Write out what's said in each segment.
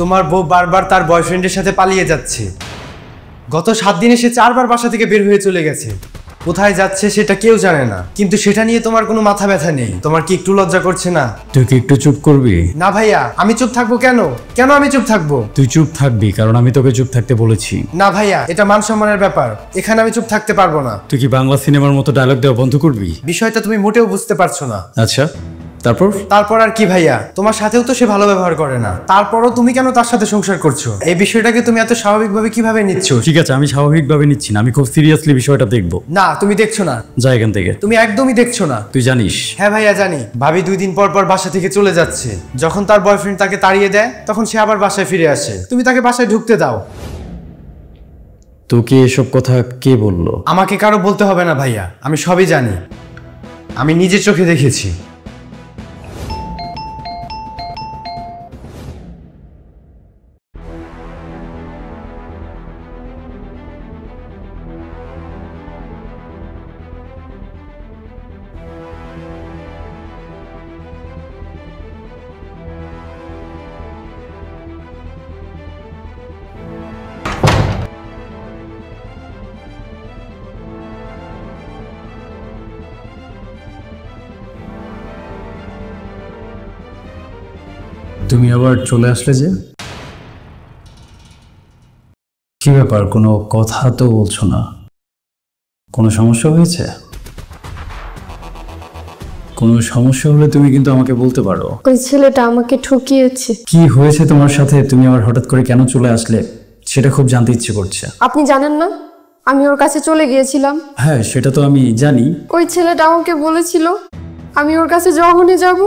তোমার বউ বারবার তার বয়ফ্রেন্ডের সাথে পালিয়ে যাচ্ছে। গত 7 দিনে সে 4 বার বাসা থেকে বের হয়ে চলে গেছে। কোথায় যাচ্ছে সেটা কেউ জানে না, কিন্তু সেটা নিয়ে তোমার কোনো মাথা ব্যথা নেই। তোমার কি একটু লজ্জা করছে না? তুই কি একটু চুপ করবি? না ভাইয়া, আমি চুপ থাকবো কেন? কেন আমি চুপ থাকবো? তুই চুপ থাকবি কারণ আমি তোকে চুপ থাকতে বলেছি। না ভাইয়া, এটা মান সম্মানের ব্যাপার, এখানে আমি চুপ থাকতে পারবো না। তুই কি বাংলা সিনেমার মতো ডায়লগ দেওয়া বন্ধ করবি? বিষয়টা তুমি মোটেও বুঝতে পারছো না। আচ্ছা, তারপর আর কি ভাইয়া, তোমার সাথেও তো সে ভালো ব্যবহার করে না, তারপরও তুমি কেন তার সাথে সংসার করছো? এই বিষয়টাকে তুমি এত স্বাভাবিকভাবে কিভাবে নিচ্ছ? ঠিক আছে, আমি স্বাভাবিকভাবে নিচ্ছি না, আমি খুব সিরিয়াসলি বিষয়টা দেখবো। না, তুমি দেখছো না। যা এখান থেকে। তুমি একদমই দেখছো না। তুই জানিস? হ্যাঁ ভাইয়া জানি। ভাবি 2 দিন পর পর বাসা থেকে চলে যাচ্ছে। যখন তার বয়ফ্রেন্ড তাকে তাড়িয়ে দেয় তখন সে আবার বাসায় ফিরে আসে। তুমি তাকে বাসায় ঢুকতে দাও। তোকে এসব কথা কে বললো? আমাকে কারো বলতে হবে না ভাইয়া, আমি সবই জানি, আমি নিজের চোখে দেখেছি। তুমি আবার চলে আসলে যে? কি ব্যাপার, কোনো কথা তো বলছো না? কোনো সমস্যা হয়েছে? কোনো সমস্যা হলে তুমি কিন্তু আমাকে বলতে পারো। ওই ছেলেটা আমাকে ঠকিয়েছে। কি হয়েছে তোমার সাথে? তুমি আবার হঠাৎ করে কেন চলে আসলে সেটা খুব জানতে ইচ্ছে করছে। আপনি জানেন না আমি ওর কাছে চলে গিয়েছিলাম? হ্যাঁ, সেটা তো আমি জানি। ওই ছেলেটা আমাকে বলেছিল আমি ওর কাছে যখনই যাব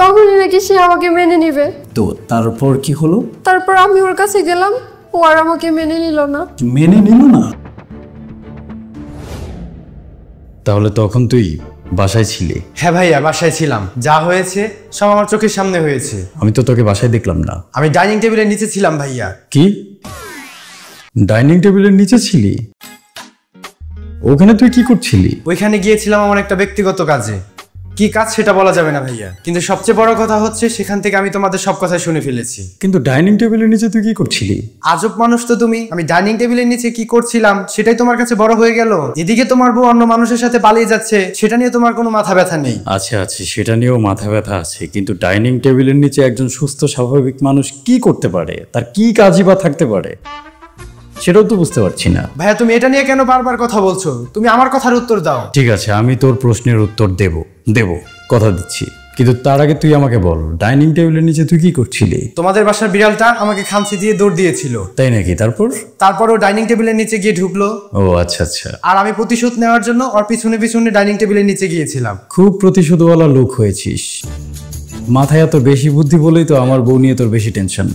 তখনই নাকি সে আমাকে মেনে নেবে। তো তারপর কি হলো? তারপর আমি ওর কাছে গেলাম, ও আর আমাকে মেনে নিল না। মেনে নিল না? তাহলে তখন তুই বাসায় ছিলি? হ্যাঁ ভাইয়া, বাসায় ছিলাম। যা হয়েছে সব আমার চোখের সামনে হয়েছে। আমি তো তোকে বাসায় দেখলাম না। আমি ডাইনিং টেবিলের নিচে ছিলাম ভাইয়া। কি? ডাইনিং টেবিলের নিচে ছিলি? ওখানে তুই কি করছিলি? ওইখানে গিয়েছিলাম আমার একটা ব্যক্তিগত কাজে। কি কাজ সেটা বলা যাবে না ভাইয়া, কিন্তু সবচেয়ে বড় কথা হচ্ছে সেখান থেকে আমি তোমাদের সব কথা শুনে ফেলেছি। কিন্তু ডাইনিং টেবিলের নিচে তুই কি করছিলি? আজব মানুষ তো তুমি। আমি ডাইনিং টেবিলের নিচে কি করছিলাম সেটাই তোমার কাছে বড় হয়ে গেল। এদিকে তোমার বউ অন্য মানুষের সাথে পালিয়ে যাচ্ছে, সেটা নিয়ে তোমার কোনো মাথা ব্যথা নেই। আচ্ছা, সেটা নিয়েও মাথা ব্যথা আছে, কিন্তু ডাইনিং টেবিলের নিচে একজন সুস্থ স্বাভাবিক মানুষ কি করতে পারে? তার কি কাজই বা থাকতে পারে? সেটাও তো বুঝতে পারছি না। ভাইয়া, তুমি এটা নিয়ে কেন বারবার কথা বলছো? তুমি আমার কথার উত্তর দাও। ঠিক আছে, আমি তোর প্রশ্নের উত্তর দেব, কথা দিচ্ছি, কিন্তু তার আগে তুই আমাকে বল, ডাইনিং টেবিলের নিচে তুই কি করছিলি? তোমাদের বাসার বিড়ালটা আমাকে খামচি দিয়ে দৌড় দিয়েছিল। তাই নাকি? তারপর ও ডাইনিং টেবিলের নিচে গিয়ে ঢুকলো। ও আচ্ছা। আর আমি প্রতিশোধ নেওয়ার জন্য ওর পিছনে পিছনে ডাইনিং টেবিলের নিচে গিয়েছিলাম। খুব প্রতিশোধওয়ালা লোক হয়েছিস। মাথায় এত বেশি বুদ্ধি বলেই তো আমার বউ নিয়ে তোর বেশি টেনশন।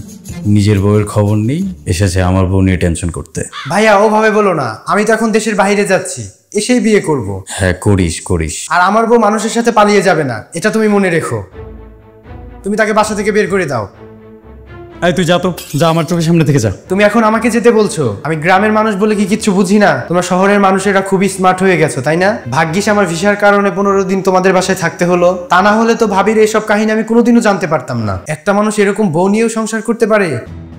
নিজের বউয়ের খবর নেই, এসেছে আমার বউ নিয়ে টেনশন করতে। ভাইয়া, ওভাবে বলো না। আমি তো এখন দেশের বাইরে যাচ্ছি, এসেই বিয়ে করব। হ্যাঁ, করিস। আর আমার বউ মানুষের সাথে পালিয়ে যাবে না, এটা তুমি মনে রেখো। তুমি তাকে বাসা থেকে বের করে দাও। এই তুই যা আমার চোখের সামনে থেকে যা। তুমি এখন আমাকে যেতে বলছো? আমি গ্রামের মানুষ বলে কি কিচ্ছু বুঝি না? তোমরা শহরের মানুষেরা খুবই স্মার্ট হয়ে গেছো, তাই না? ভাগ্যিস আমার ভিসার কারণে 15 দিন তোমাদের বাসায় থাকতে হলো, তা না হলে তো ভাবির এইসব কাহিনী আমি কোনোদিনও জানতে পারতাম না। একটা মানুষ এরকম বউ নিয়েও সংসার করতে পারে?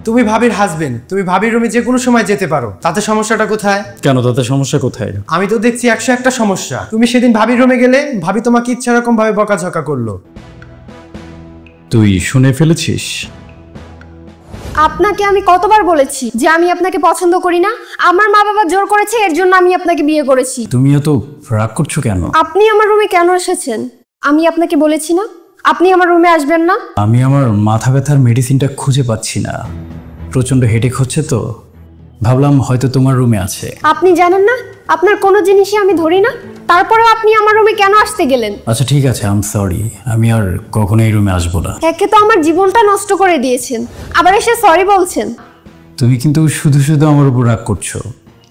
তুমি ভাবির হাজবেন্ড, তুমি ভাবির রুমে যে কোনো সময় যেতে পারো, তাতে সমস্যাটা কোথায়? কেন, তাতে সমস্যা কোথায়? আমি তো দেখছি 101টা সমস্যা। তুমি সেদিন ভাবির রুমে গেলে ভাবি তোমাকে ইচ্ছা রকম ভাবে বকাঝকা করলো। তুই শুনে ফেলেছিস? আপনাকে আমি কতবার বলেছি যে আমি আপনাকে পছন্দ করি না? আমার মা বাবা জোর করেছে, এর জন্য আমি আপনাকে বিয়ে করেছি। তুমি এত রাগ করছো কেন? আপনি আমার রুমে কেন এসেছেন? আমি আপনাকে বলেছি না আপনি আমার রুমে আসবেন না? আমি আমার মাথা ব্যথার মেডিসিনটা খুঁজে পাচ্ছি না, প্রচন্ড হেডেক হচ্ছে, তো ভাবলাম হয়তো তোমার রুমে আছে। আপনি জানেন না আপনার কোনো জিনিসই আমি ধরি না, তারপরেও আপনি আমার রুমে কেন আসতে গেলেন? আচ্ছা ঠিক আছে, আই এম সরি, আমি আর কখনো এই রুমে আসবো না। একে তো আমার জীবনটা নষ্ট করে দিয়েছেন, আবার এসে সরি বলছেন। তুমি কিন্তু শুধু আমার উপর রাগ করছো।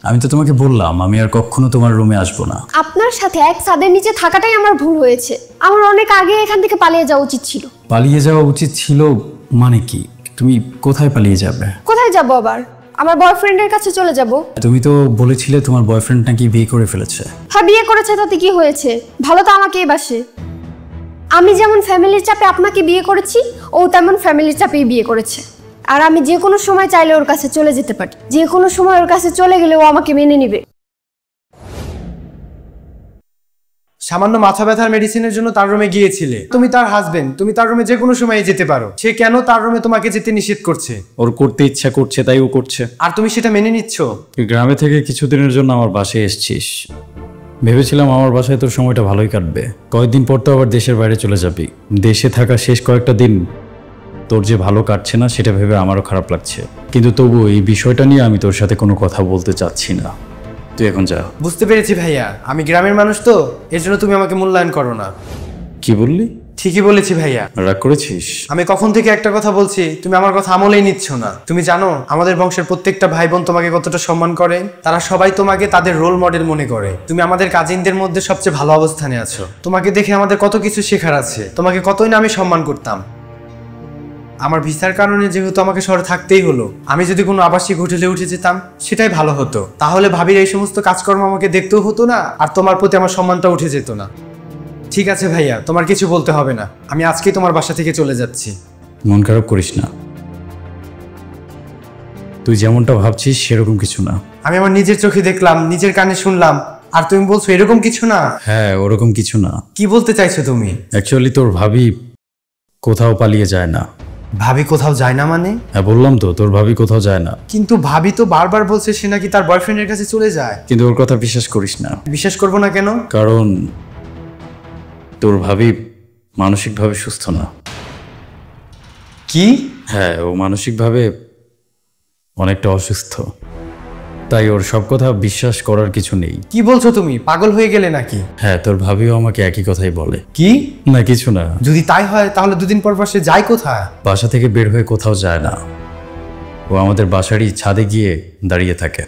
আমি তো তোমাকে বললাম আমি আর কখনো তোমার রুমে আসবো না। আপনার সাথে এক ছাদের নিচে থাকাটাই আমার ভুল হয়েছে। আমার অনেক আগে এখান থেকে পালিয়ে যাওয়া উচিত ছিল। পালিয়ে যাওয়া উচিত ছিল মানে কি? তুমি কোথায় পালিয়ে যাবে? কোথায় যাব আবার? আমার বয়ফ্রেন্ডের কাছে চলে যাব। তুমি তো বলেছিলে তোমার বয়ফ্রেন্ড নাকি বিয়ে করে ফেলেছে। হ্যাঁ, বিয়ে করেছে, তাতে কি হয়েছে? ভালো তো আমাকেই বাসে। আমি যেমন ফ্যামিলির চাপে আপনাকে বিয়ে করেছি, ও তেমন ফ্যামিলির চাপেই বিয়ে করেছে। আর আমি যে কোনো সময় চাইলে ওর কাছে চলে যেতে পারি, যে কোনো সময় ওর কাছে চলে গেলে ও আমাকে মেনে নিবে। সামান্য মাথা ব্যথার মেডিসিনের জন্য তার রুমে গিয়েছিলে, তুমি তার হাজবেন্ড, তুমি তার রুমে যে কোনো সময় যেতে পারো। সে কেন তার রুমে তোমাকে যেতে নিষেধ করছে? ওর করতে ইচ্ছা করছে তাই ও করছে। আর তুমি সেটা মেনে নিচ্ছ? তুই গ্রামে থেকে কিছুদিনের জন্য আমার বাসায় এসেছিস, ভেবেছিলাম আমার বাসায় তোর সময়টা ভালোই কাটবে। কয়েকদিন পর তো আবার দেশের বাইরে চলে যাবি। দেশে থাকা শেষ কয়েকটা দিন তোর যে ভালো কাটছে না সেটা ভেবে আমারও খারাপ লাগছে, কিন্তু তবু এই বিষয়টা নিয়ে আমি তোর সাথে কোনো কথা বলতে চাচ্ছি না। তুই এখন যা। বুঝতে পেরেছি ভাইয়া, আমি গ্রামের মানুষ তো, এর জন্য তুমি আমাকে মূল্যায়ন করো না। কি বললি? ঠিকই বলেছি ভাইয়া। রাগ করেছিস? আমি কখন থেকে একটা কথা বলছি, তুমি আমার কথা আমলেই নিচ্ছ না। তুমি জানো আমাদের বংশের প্রত্যেকটা ভাই বোন তোমাকে কতটা সম্মান করে? তারা সবাই তোমাকে তাদের রোল মডেল মনে করে। তুমি আমাদের কাজিনদের মধ্যে সবচেয়ে ভালো অবস্থানে আছো। তোমাকে দেখে আমাদের কত কিছু শেখার আছে। তোমাকে কতই না আমি সম্মান করতাম। আমার ভিসার কারণে যেহেতু আমাকে শহরে থাকতেই হলো, আমি যদি কোনো আবাসিক হোটেলে উঠে যেতাম সেটাই ভালো হতো। তাহলে ভাবির এই সমস্ত কাজকর্ম আমাকে দেখতেও হতো না, আর তোমার প্রতি আমার সম্মানটা উঠে যেত না। ঠিক আছে ভাইয়া, তোমার কিছু বলতে হবে না, আমি আজকেই তোমার বাসা থেকে চলে যাচ্ছি। মন খারাপ করিস না, তুই যেমনটা ভাবছিস সেরকম কিছু না। আমি আমার নিজের চোখে দেখলাম, নিজের কানে শুনলাম, আর তুমি বলছো এরকম কিছু না? হ্যাঁ, ওরকম কিছু না। কি বলতে চাইছো তুমি? অ্যাকচুয়ালি তোর ভাবি কোথাও পালিয়ে যায় না। ভাবি কোথাও যায় না মানে? হ্যাঁ বললাম তো, তোর ভাবি কোথাও যায় না। কিন্তু ভাবি তো বারবার বলছে সে নাকি তার বয়ফ্রেন্ডের কাছে চলে যায়। কিন্তু ওর কথা বিশ্বাস করিস না। বিশ্বাস করবো না কেন? কারণ তোর ভাবি মানসিকভাবে সুস্থ না। কি? হ্যাঁ, ও মানসিকভাবে অনেকটা অসুস্থ, তাই ওর সব কথা বিশ্বাস করার কিছু নেই। কি বলছো তুমি? পাগল হয়ে গেলে নাকি? হ্যাঁ, তোর ভাবিও আমাকে একই কথাই বলে। কি? না কিছু না। যদি তাই হয় তাহলে দুদিন পর পর সে যায় কোথায়? বাসা থেকে বের হয়ে কোথাও যায় না, ও আমাদের বাসারই ছাদে গিয়ে দাঁড়িয়ে থাকে।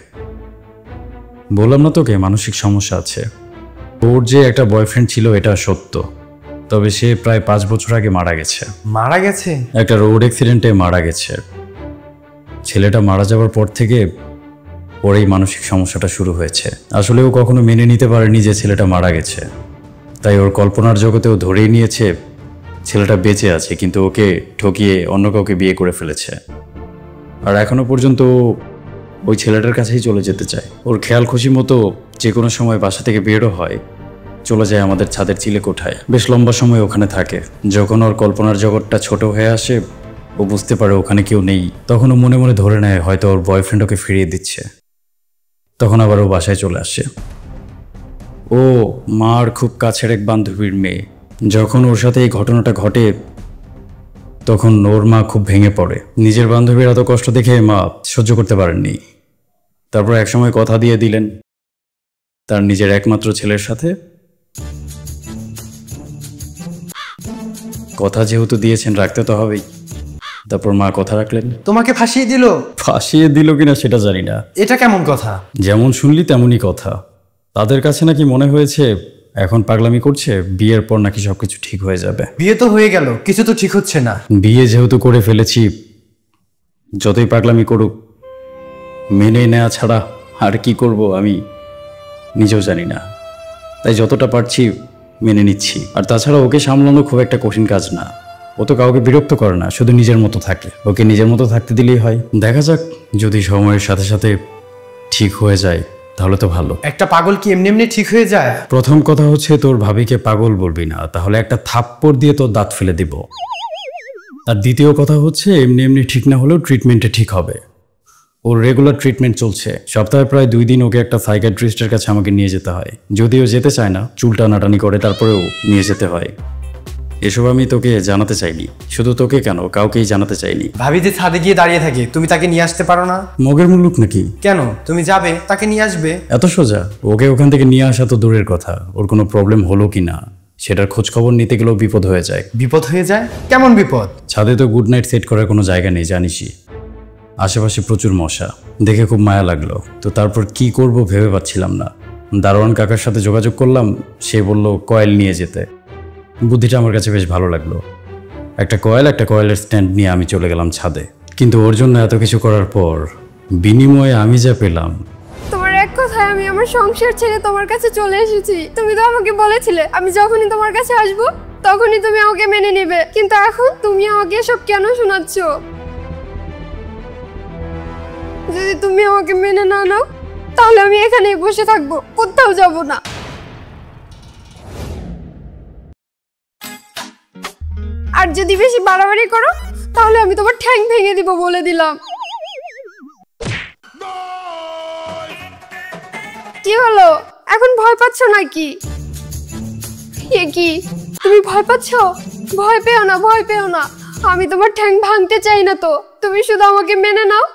বললাম না তোকে মানসিক সমস্যা আছে। ওর যে একটা বয়ফ্রেন্ড ছিল এটা সত্য, তবে সে প্রায় 5 বছর আগে মারা গেছে। মারা গেছে? একটা রোড অ্যাক্সিডেন্টে মারা গেছে। ছেলেটা মারা যাওয়ার পর থেকে ওর এই মানসিক সমস্যাটা শুরু হয়েছে। আসলে ও কখনো মেনে নিতে পারেনি যে ছেলেটা মারা গেছে, তাই ওর কল্পনার জগতেও ধরেই নিয়েছে ছেলেটা বেঁচে আছে, কিন্তু ওকে ঠকিয়ে অন্য কাউকে বিয়ে করে ফেলেছে। আর এখনো পর্যন্ত ওই ছেলেটার কাছেই চলে যেতে চায়। ওর খেয়াল খুশি মতো যে কোনো সময় বাসা থেকে বেরো হয়, চলে যায় আমাদের ছাদের চিলে কোঠায়, বেশ লম্বা সময় ওখানে থাকে। যখন ওর কল্পনার জগৎটা ছোট হয়ে আসে, ও বুঝতে পারে ওখানে কেউ নেই, তখন ও মনে মনে ধরে নেয় হয়তো ওর বয়ফ্রেন্ড ওকে ফিরিয়ে দিচ্ছে। তখন আবার ও বাসায় চলে আসে। ও মার খুব কাছের এক বান্ধবীর মেয়ে। যখন ওর সাথে এই ঘটনাটা ঘটে তখন ওর মা খুব ভেঙে পড়ে। নিজের বান্ধবীর এত কষ্ট দেখে মা সহ্য করতে পারেননি। তারপর একসময় কথা দিয়ে দিলেন তার নিজের একমাত্র ছেলের সাথে। কথা যেহেতু দিয়েছেন রাখতে তো হবেই। তারপর মা কথা রাখলেন। তোমাকে ফাঁসিয়ে দিল? ফাঁসিয়ে দিল কিনা সেটা জানি না। এটা কেমন কথা? যেমন শুনলি তেমনই কথা। তাদের কাছে নাকি মনে হয়েছে এখন পাগলামি করছে, বিয়ের পর নাকি সবকিছু ঠিক হয়ে যাবে। বিয়ে তো হয়ে গেল, কিছু তো ঠিক হচ্ছে না। বিয়ে যেহেতু করে ফেলেছি, যতই পাগলামি করুক মেনে নেওয়া ছাড়া আর কি করব আমি নিজেও জানি না। তাই যতটা পারছি মেনে নিচ্ছি। আর তাছাড়া ওকে সামলানো খুব একটা কঠিন কাজ না। ও তো কাউকে বিরক্ত করে না, শুধু নিজের মতো থাকে। ওকে নিজের মতো থাকতে দিলেই হয়। দেখা যাক, যদি সময়ের সাথে সাথে ঠিক হয়ে যায় তাহলে তো ভালো। একটা পাগল কি এমনি এমনি ঠিক হয়ে যায়? প্রথম কথা হচ্ছে তোর ভাবিকে পাগল বলবি না, তাহলে একটা থাপ্পড় দিয়ে তোর দাঁত ফেলে দিব। আর দ্বিতীয় কথা হচ্ছে এমনি এমনি ঠিক না হলেও ট্রিটমেন্টে ঠিক হবে। ওর রেগুলার ট্রিটমেন্ট চলছে। সপ্তাহে প্রায় 2 দিন ওকে একটা সাইকিয়াট্রিস্টের কাছে আমাকে নিয়ে যেতে হয়। যদিও যেতে চায় না, চুল টানাটানি করে, তারপরেও নিয়ে যেতে হয়। এসব আমি তোকে জানাতে চাইনি, শুধু তোকে কেন কাউকেই জানাতে চাইনি। ভাবি যে ছাদে গিয়ে দাঁড়িয়ে থাকে, তুমি তাকে নিয়ে আসতে পারো না? মগের মুল্লুক নাকি? কেন? তুমি যাবে, তাকে নিয়ে আসবে। এত সোজা? ওকে ওখান থেকে নিয়ে আসা তো দূরের কথা, ওর কোনো প্রবলেম হলো কি না সেটার খোঁজ খবর নিতে গেলেও বিপদ হয়ে যায়। বিপদ হয়ে যায়? কেমন বিপদ? ছাদে তো গুড নাইট সেট করার কোনো জায়গা নেই জানিসই। আশেপাশে প্রচুর মশা, দেখে খুব মায়া লাগলো। তো তারপর কি করব ভেবে পাচ্ছিলাম না। দারোয়ান কাকার সাথে যোগাযোগ করলাম, সে বলল কয়েল নিয়ে যেতে। বুদ্ধিটা আমার কাছে বেশ ভালো লাগলো। একটা কয়েলের স্ট্যান্ড নিয়ে আমি চলে গেলাম ছাদে। কিন্তু ওর জন্য এত কিছু করার পর বিনিময়ে আমি যা পেলাম। তোমার এক কথায় আমি আমার সংসার ছেড়ে তোমার কাছে চলে এসেছি। তুমি তো আমাকে বলেছিলে আমি যখনই তোমার কাছে আসবো তখনই তুমি আমাকে মেনে নেবে, কিন্তু এখন তুমি আমাকে এসব কেন শোনাচ্ছ? যদি তুমি আমাকে মেনে না নাও তাহলে আমি এখানেই বসে থাকবো, কোথাও যাব না। আর যদি বেশি বাড়াবাড়ি করো তাহলে আমি তোমার ঠ্যাং ভেঙে দিব, বলে দিলাম। কি হলো, এখন ভয় পাচ্ছ নাকি? এ কি, তুমি ভয় পাচ্ছ? ভয় পেও না, ভয় পেও না, আমি তোমার ঠ্যাং ভাঙতে চাই না তো, তুমি শুধু আমাকে মেনে নাও।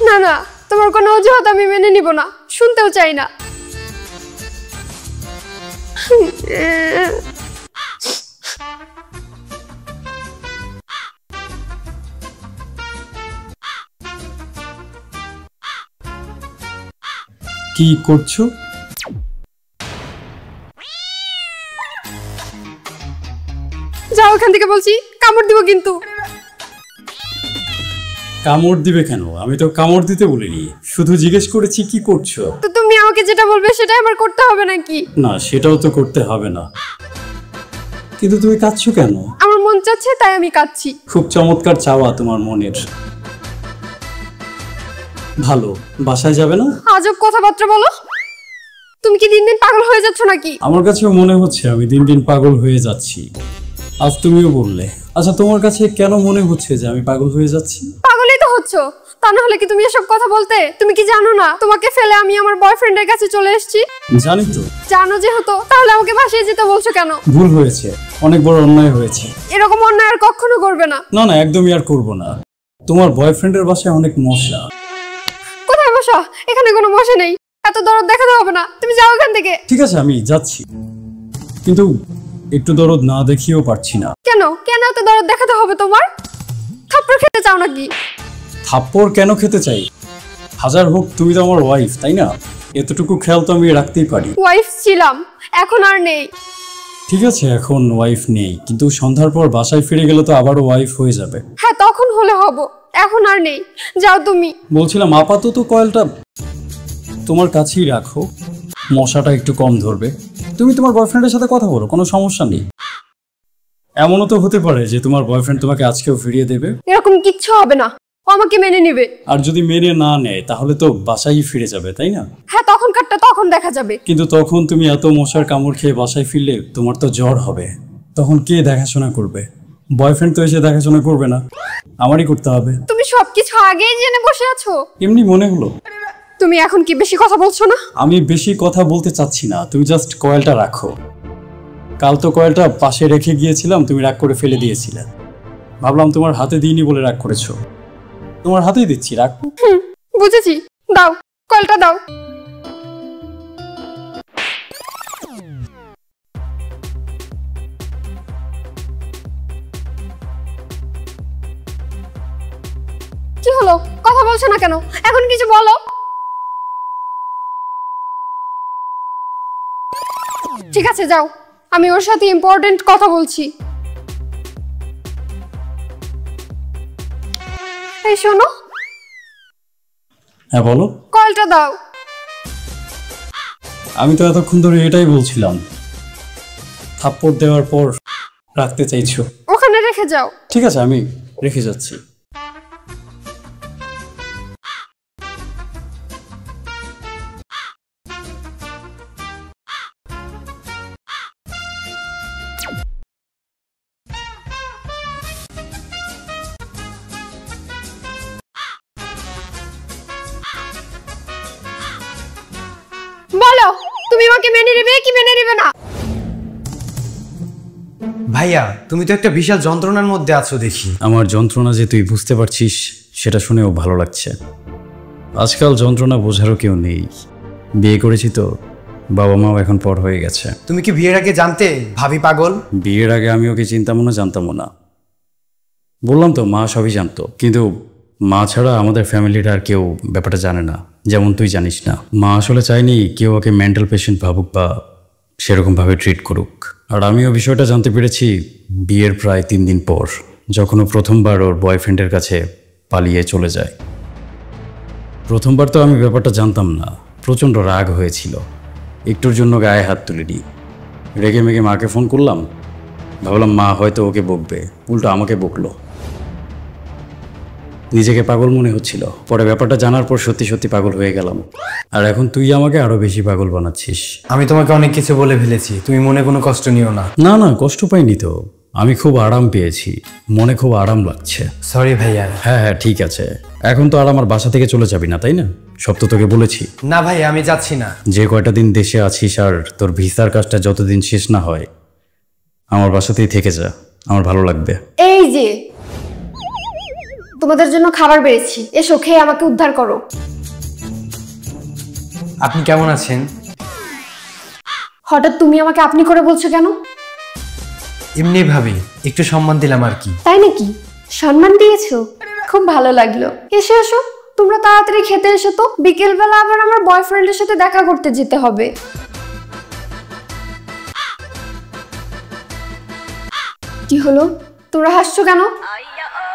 না না, তোমার কোনো অজুহাত আমি মেনে নিব না, শুনতেও চাই না। কি করছো? যাও এখান থেকে বলছি, কামড় দিব কিন্তু। কামড় দিবে কেন? আমি তো কামড় দিতে বলিনি, শুধু জিজ্ঞেস করেছি কি করছো। তো তুমি আমাকে যেটা বলবে সেটাই আমার করতে হবে নাকি? না, সেটাও তো করতে হবে না, কিন্তু তুমি কাঁদছো কেন? আমার মন চাচ্ছে তাই আমি কাঁদছি। খুব চমৎকার চাওয়া তোমার মনের। ভালো, বাসায় যাবে না? আজব কথাবার্তা বলো, তুমি কি দিন দিন পাগল হয়ে যাচ্ছ নাকি? আমার কাছেও মনে হচ্ছে আমি দিন দিন পাগল হয়ে যাচ্ছি, আজ তুমিও বললে। আচ্ছা, তোমার কাছে কেন মনে হচ্ছে যে আমি পাগল হয়ে যাচ্ছি? পাগলই তো হচ্ছ, তা না হলে কি তুমি এসব কথা বলতে? তুমি কি জানো না তোমাকে ফেলে আমি আমার বয়ফ্রেন্ডের কাছে চলে এসেছি? জানি তো। জানো যেহেতু তাহলে আমাকে বাসায় যেতে বলছো কেন? ভুল হয়েছে, অনেক বড় অন্যায় হয়েছে। এরকম অন্যায় আর কখনো করবে না। না না, একদমই আর করবো না। তোমার বয়ফ্রেন্ডের বাসায় অনেক মশা। কোথায় বসা? এখানে কোনো বসে নেই, এত দরদ দেখাতে হবে না, তুমি যাও এখান থেকে। ঠিক আছে, আমি যাচ্ছি, কিন্তু একটু দরদ না দেখিয়েও পারছি না। কেন কেন এত দরদ দেখাতে হবে তোমার? থাপ্পড় খেতে চাও নাকি? থাপ্পড় কেন খেতে চাই? হাজার হোক তুমি তো আমার ওয়াইফ, তাই না? এতটুকু খেয়াল তো আমি রাখতেই পারি। ওয়াইফ ছিলাম, এখন আর নেই। ঠিক আছে, এখন ওয়াইফ নেই, কিন্তু সন্ধ্যার পর বাসায় ফিরে গেলে তো আবারও ওয়াইফ হয়ে যাবে। হ্যাঁ, তখন হলে হব, এখন আর নেই, যাও তুমি। বলছিলাম আপাতত কয়েলটা তোমার কাছেই রাখো, মশাটা একটু কম ধরবে। তুমি তোমার বয়ফ্রেন্ডের সাথে কথা বলো, কোনো সমস্যা নেই। এমনও তো হতে পারে যে তোমার বয়ফ্রেন্ড তোমাকে আজকেও ফিরিয়ে দেবে। এরকম কিচ্ছু হবে না, ও আমাকে মেনে নিবে। আর যদি মেনে না নেয় তাহলে তো বাসায় ফিরে যাবে, তাই না? হ্যাঁ, তখন কাটটা তখন দেখা যাবে। কিন্তু তখন তুমি এত মশার কামড় খেয়ে বাসায় ফিরলে তোমার তো জ্বর হবে, তখন কে দেখাশোনা করবে? বয়ফ্রেন্ড তো এসে দেখাশোনা করবে না, আমারই করতে হবে। তুমি সবকিছু আগেই জেনে বসে আছো। এমনি মনে হলো। তুমি এখন কি বেশি কথা বলছো না? আমি বেশি কথা বলতে চাচ্ছি না, তুমি জাস্ট কয়েলটা রাখো। কাল তো কয়েলটা পাশে রেখে গিয়েছিলাম, তুমি রাগ করে ফেলে দিয়েছিলে। ভাবলাম তোমার হাতে দিইনি বলে রাগ করেছো, তোমার হাতেই দিচ্ছি, রাখো। বুঝেছি, দাও কলটা দাও। কি হলো, কথা বলছো না কেন? এখন কিছু বলো। ঠিক আছে, যাও, আমি ওর সাথে ইম্পর্টেন্ট কথা বলছি। এই শোনো। হ্যাঁ বলো। কলটা দাও। আমি তো এতক্ষণ ধরে এটাই বলছিলাম, থাপ্পড় দেওয়ার পর রাখতে চাইছো। ওখানে রেখে যাও। ঠিক আছে, আমি রেখে যাচ্ছি। বলো, তুমি আমাকে মেনে নেবে কি মেনে নেবে না? ভাইয়া, তুমি তো একটা বিশাল যন্ত্রণার মধ্যে আছো দেখি। আমার যন্ত্রণা যে তুই বুঝতে পারছিস সেটা শুনেও ভালো লাগছে। আজকাল যন্ত্রণা বোঝারও কেউ নেই। বিয়ে করেছি তো, বাবা মাও এখন পর হয়ে গেছে। তুমি কি বিয়ের আগে জানতে ভাবি পাগল? বিয়ের আগে আমি ওকে চিনতামও না, জানতামও না। বললাম তো, মা সবই জানতো, কিন্তু মা ছাড়া আমাদের ফ্যামিলির আর কেউ ব্যাপারটা জানে না, যেমন তুই জানিস না। মা আসলে চায়নি কেউ ওকে মেন্টাল পেশেন্ট ভাবুক বা সেরকমভাবে ট্রিট করুক। আর আমিও বিষয়টা জানতে পেরেছি বিয়ের প্রায় 3 দিন পর, যখন ও প্রথমবার ওর বয়ফ্রেন্ডের কাছে পালিয়ে চলে যায়। প্রথমবার তো আমি ব্যাপারটা জানতাম না, প্রচণ্ড রাগ হয়েছিল, একটুর জন্য গায়ে হাত তুলিনি। রেগে মেগে মাকে ফোন করলাম, ভাবলাম মা হয়তো ওকে বকবে, উল্টো আমাকে বকলো। নিজেকে পাগল মনে হচ্ছিল, পরে ব্যাপারটা জানার পর সত্যি সত্যি পাগল হয়ে গেলাম। আর এখন তুই আমাকে আরো বেশি পাগল বানাচ্ছিস। আমি তোমাকে অনেক কিছু বলে ফেলেছি, তুমি মনে কোনো কষ্ট নিও না। না না, কষ্ট পাইনি তো, আমি খুব আরাম পেয়েছি, মনে খুব আরাম লাগছে। সরি ভাইয়া। হ্যাঁ হ্যাঁ ঠিক আছে, এখন তো আর আমার বাসা থেকে চলে যাবি না তাই না? সব তো তোকে বলেছি। না ভাই, আমি যাচ্ছি না। যে কয়টা দিন দেশে আছিস আর তোর ভিসার কাজটা যতদিন শেষ না হয় আমার বাসাতেই থেকে যা, আমার ভালো লাগবে। এই যে তোমাদের জন্য খাবার বেড়েছি, এসো খেয়ে আমাকে উদ্ধার করো। আপনি কেমন আছেন? হঠাৎ তুমি আমাকে আপনি করে বলছো কেন? এমনি ভাবি, একটু সম্মান দিলাম আর কি। তাই নাকি? সম্মান দিয়েছো, খুব ভালো লাগলো। এসো এসো, তোমরা তাড়াতাড়ি খেতে এসো তো, বিকেলবেলা আবার আমার বয়ফ্রেন্ডের সাথে দেখা করতে যেতে হবে। কি হলো, তোমরা হাসছো কেন?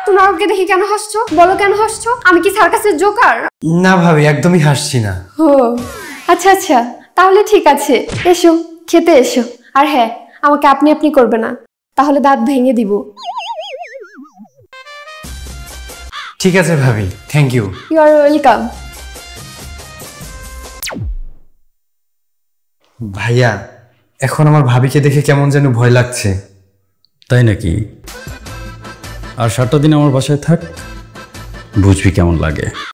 তোমরা ওকে দেখে কেন হাসছো? বলো কেন হাসছো? আমি কি সার্কাসের জোকার? না ভাবি, একদমই হাসছি না। ও আচ্ছা আচ্ছা, তাহলে ঠিক আছে, এসো খেতে এসো। আর হ্যাঁ, আমাকে আপনি আপনি করবে না, তাহলে দাঁত ভেঙে দিব। ঠিক আছে ভাবি, thank you. You are welcome. ভাইয়া, এখন আমার ভাবিকে দেখে কেমন যেন ভয় লাগছে। তাই নাকি? আর 7টা দিন আমার বাসায় থাক, বুঝবি কেমন লাগে।